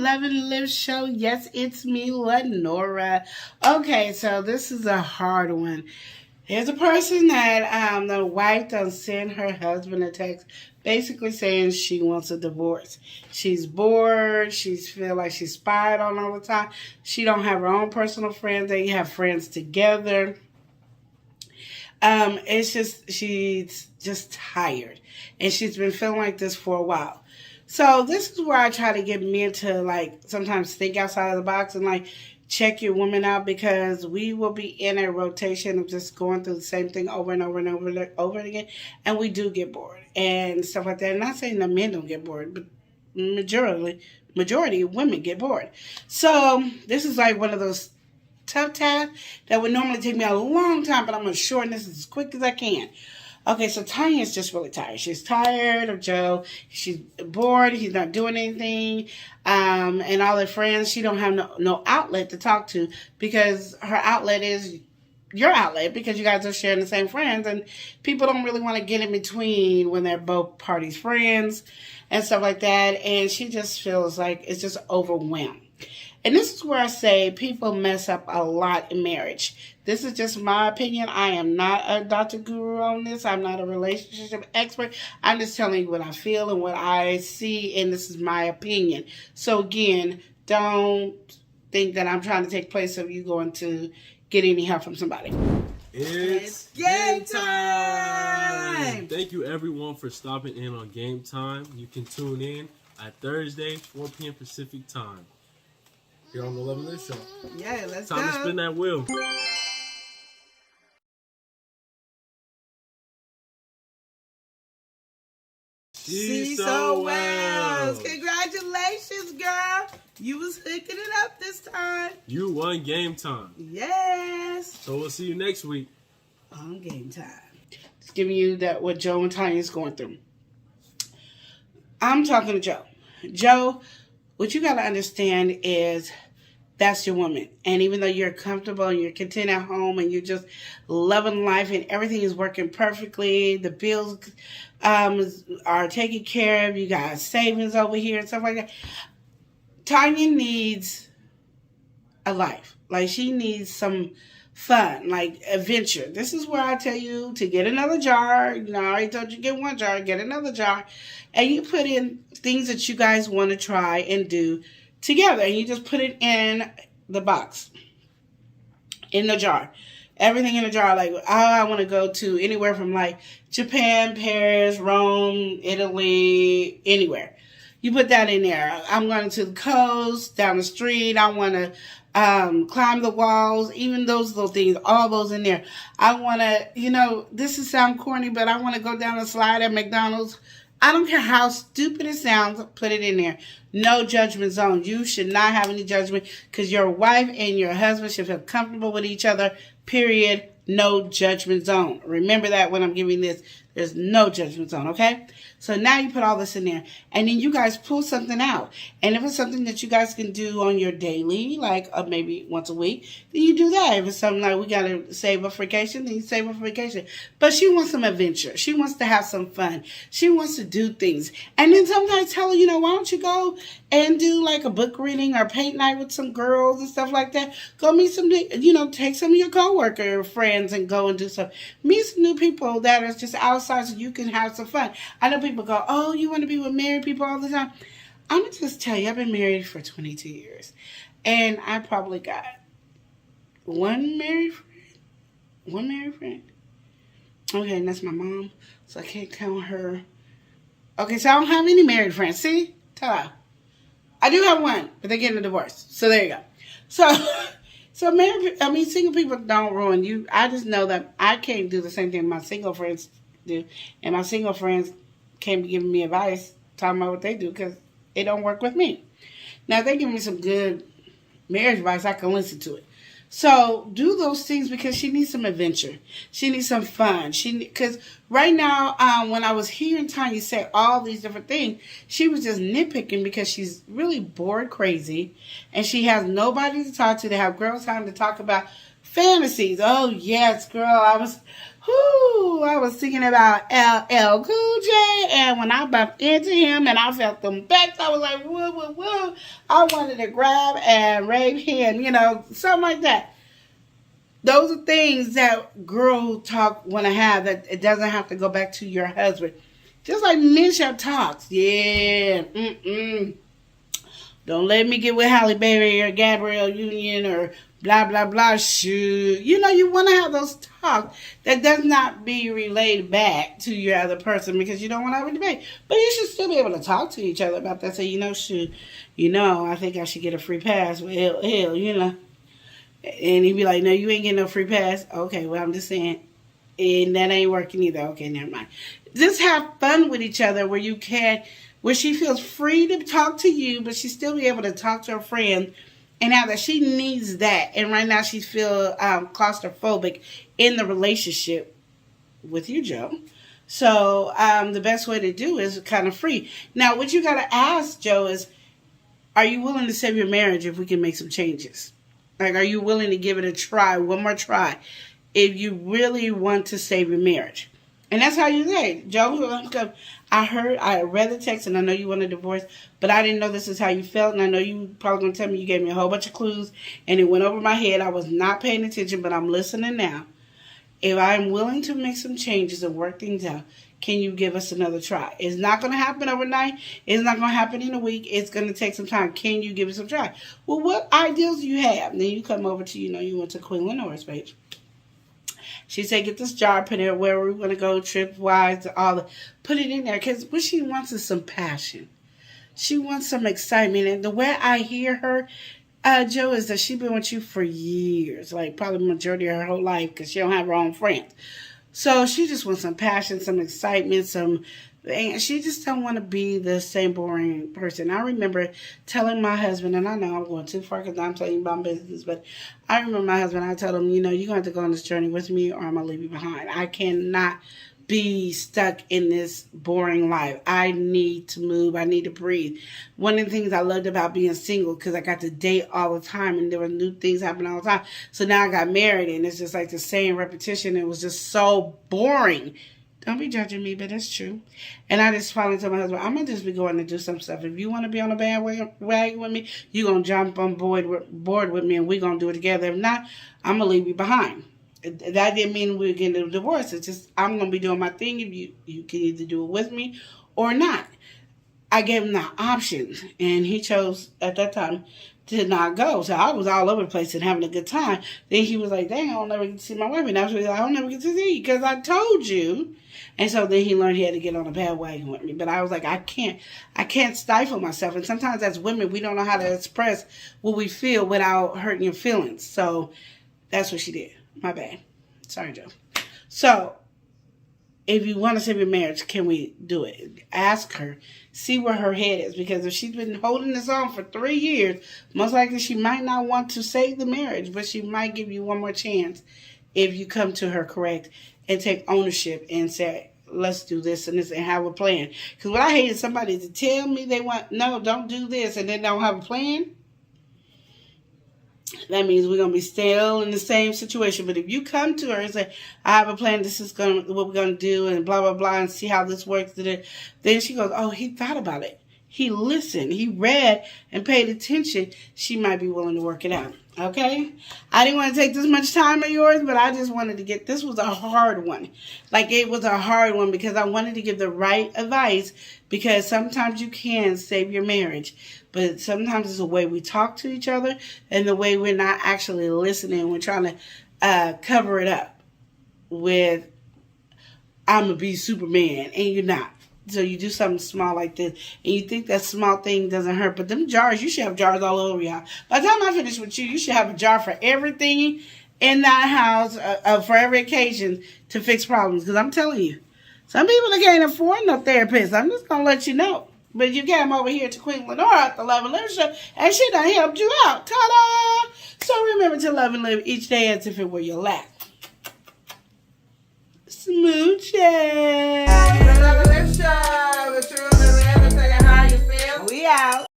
Love and Live show. Yes, it's me, Lenora. Okay, so this is a hard one. Here's a person that the wife don't send her husband a text basically saying she wants a divorce. She's bored. She feel like she's spied on all the time. She don't have her own personal friends. They have friends together. It's just, she's just tired. And she's been feeling like this for a while. So this is where I try to get men to, like, sometimes think outside of the box and, like, check your woman out, because we will be in a rotation of just going through the same thing over and over and over again. And we do get bored and stuff like that. I'm not saying that men don't get bored, but majority of women get bored. So this is like one of those tough tasks that would normally take me a long time, but I'm going to shorten this as quick as I can. Okay, so Tanya is just really tired. She's tired of Joe. She's bored. He's not doing anything. And all her friends, she don't have no outlet to talk to, because her outlet is your outlet, because you guys are sharing the same friends. And people don't really want to get in between when they're both parties' friends and stuff like that. And she just feels like it's just overwhelmed. And this is where I say people mess up a lot in marriage. This is just my opinion. I am not a Dr. Guru on this. I'm not a relationship expert. I'm just telling you what I feel and what I see, and this is my opinion. So again, don't think that I'm trying to take place of you going to get any help from somebody. It's game time! Thank you everyone for stopping in on Game Time. You can tune in at Thursday, 4 p.m. Pacific Time. Here on the Love and Live show. Yeah, let's go. Time to spin that wheel. She's so well. Congratulations, girl. You was hooking it up this time. You won Game Time. Yes. So we'll see you next week on Game Time. Just giving you that what Joe and Tanya is going through. I'm talking to Joe. Joe, what you got to understand is that's your woman. And even though you're comfortable and you're content at home and you're just loving life and everything is working perfectly, the bills are taken care of, you got savings over here and stuff like that, Tanya needs a life. Like, she needs some fun, like adventure. This is where I tell you to get another jar. You know, I already told you get one jar, get another jar. And you put in things that you guys want to try and do together. And you just put it in the box, in the jar. Everything in the jar. Like, oh, I want to go to anywhere from like Japan, Paris, Rome, Italy, anywhere. You put that in there. I'm going to the coast, down the street. I want to climb the walls, even those little things, all those in there. I want to, you know, this is sound corny, but I want to go down a slide at McDonald's. I don't care how stupid it sounds, put it in there. No judgment zone. You should not have any judgment, because your wife and your husband should feel comfortable with each other, period. No judgment zone. Remember that when I'm giving this. There's no judgment zone, okay? So now you put all this in there. And then you guys pull something out. And if it's something that you guys can do on your daily, like maybe once a week, then you do that. If it's something like we got to save up for vacation, then you save up for vacation. But she wants some adventure. She wants to have some fun. She wants to do things. And then sometimes tell her, you know, why don't you go and do like a book reading or paint night with some girls and stuff like that. Go meet some, you know, take some of your coworker friends and go and do stuff. Meet some new people that are just outside so you can have some fun. I know people go, oh, you want to be with married people all the time? I'm going to just tell you, I've been married for 22 years. And I probably got one married friend. Okay, and that's my mom. So I can't count her. Okay, so I don't have any married friends. See? Ta-da. I do have one, but they're getting a divorce. So there you go. So single people don't ruin you. I just know that I can't do the same thing my single friends do. And my single friends can't be giving me advice, talking about what they do, because it don't work with me. Now, if they give me some good marriage advice, I can listen to it. So do those things, because she needs some adventure. She needs some fun. Because right now, when I was hearing Tanya say all these different things, she was just nitpicking because she's really bored crazy, and she has nobody to talk to have girls time to talk about Fantasies. Oh, yes, girl. I was thinking about ЛL Cool J, and when I bumped into him and I felt them backs, I was like, whoa, whoa, whoa. I wanted to grab and rape him, something like that. Those are things that girl talk want to have, that it doesn't have to go back to your husband. Just like men should talks. Yeah. Don't let me get with Halle Berry or Gabrielle Union or blah, blah, blah. Shoot. You want to have those talks that does not be relayed back to your other person because you don't want to have a debate. But you should still be able to talk to each other about that. Say, shoot, I think I should get a free pass with hell. And he'd be like, no, you ain't getting no free pass. Okay, well, I'm just saying, and that ain't working either. Okay, never mind. Just have fun with each other where she feels free to talk to you, but she still be able to talk to her friend, and now that she needs that. And right now she feels claustrophobic in the relationship with you, Joe. So the best way to do is kind of free. Now, what you got to ask, Joe, is, are you willing to save your marriage if we can make some changes? Like, are you willing to give it a try, one more try, if you really want to save your marriage? And that's how you say, Joe, I read the text, and I know you want a divorce, but I didn't know this is how you felt, and I know you probably going to tell me you gave me a whole bunch of clues, and it went over my head. I was not paying attention, but I'm listening now. If I'm willing to make some changes and work things out, can you give us another try? It's not going to happen overnight. It's not going to happen in a week. It's going to take some time. Can you give us a try? Well, what ideas do you have? And then you come over to, you went to 𝒃∞ page. She said, get this jar, put it where we want to go, trip-wise, put it in there. Because what she wants is some passion. She wants some excitement. And the way I hear her, Joe, is that she's been with you for years, like probably the majority of her whole life, because she don't have her own friends. So she just wants some passion, some excitement, she just don't want to be the same boring person. I remember telling my husband, and I know I'm going too far because I'm telling you about business, but I remember my husband, I told him, you're going to have to go on this journey with me or I'm going to leave you behind. I cannot be stuck in this boring life. I need to move. I need to breathe. One of the things I loved about being single, because I got to date all the time and there were new things happening all the time. So now I got married and it's just like the same repetition. It was just so boring. Don't be judging me, but it's true. And I just finally told my husband, I'm going to just be going to do some stuff. If you want to be on a bandwagon with me, you're going to jump on board with me and we're going to do it together. If not, I'm going to leave you behind. That didn't mean we were getting a divorce. It's just, I'm going to be doing my thing. If you can either do it with me or not. I gave him the options, and he chose at that time to not go. So I was all over the place and having a good time. Then he was like, dang, I don't never get to see my wife. And I was like, I don't never get to see you because I told you. And so then he learned he had to get on a bandwagon with me. But I was like, I can't stifle myself. And sometimes as women, we don't know how to express what we feel without hurting your feelings. So that's what she did. My bad. Sorry, Joe. So if you want to save your marriage, can we do it? Ask her. See where her head is. Because if she's been holding this on for 3 years, most likely she might not want to save the marriage, but she might give you one more chance if you come to her correct and take ownership and say, let's do this and this and have a plan. Because what I hate is somebody to tell me they want, no, don't do this, and then don't have a plan. That means we're going to be still in the same situation. But if you come to her and say, I have a plan, this is what we're going to do, and blah, blah, blah, and see how this works, then she goes, oh, he thought about it. He listened. He read and paid attention. She might be willing to work it out. Okay? I didn't want to take this much time of yours, but I just wanted to this was a hard one. Like, it was a hard one because I wanted to give the right advice, because sometimes you can save your marriage, but sometimes it's the way we talk to each other and the way we're not actually listening. We're trying to cover it up with, I'm going to be Superman, and you're not. So you do something small like this, and you think that small thing doesn't hurt. But them jars, you should have jars all over y'all. By the time I finish with you, you should have a jar for everything in that house, for every occasion to fix problems. Because I'm telling you, some people can't afford no therapist. I'm just going to let you know. But you get them over here to Queen Lenora at the Love and Live Show, and she done helped you out. Ta-da! So remember to love and live each day as if it were your last. Smooches. The Love and Live Show. The true and the real. Tell you how you feel. We out.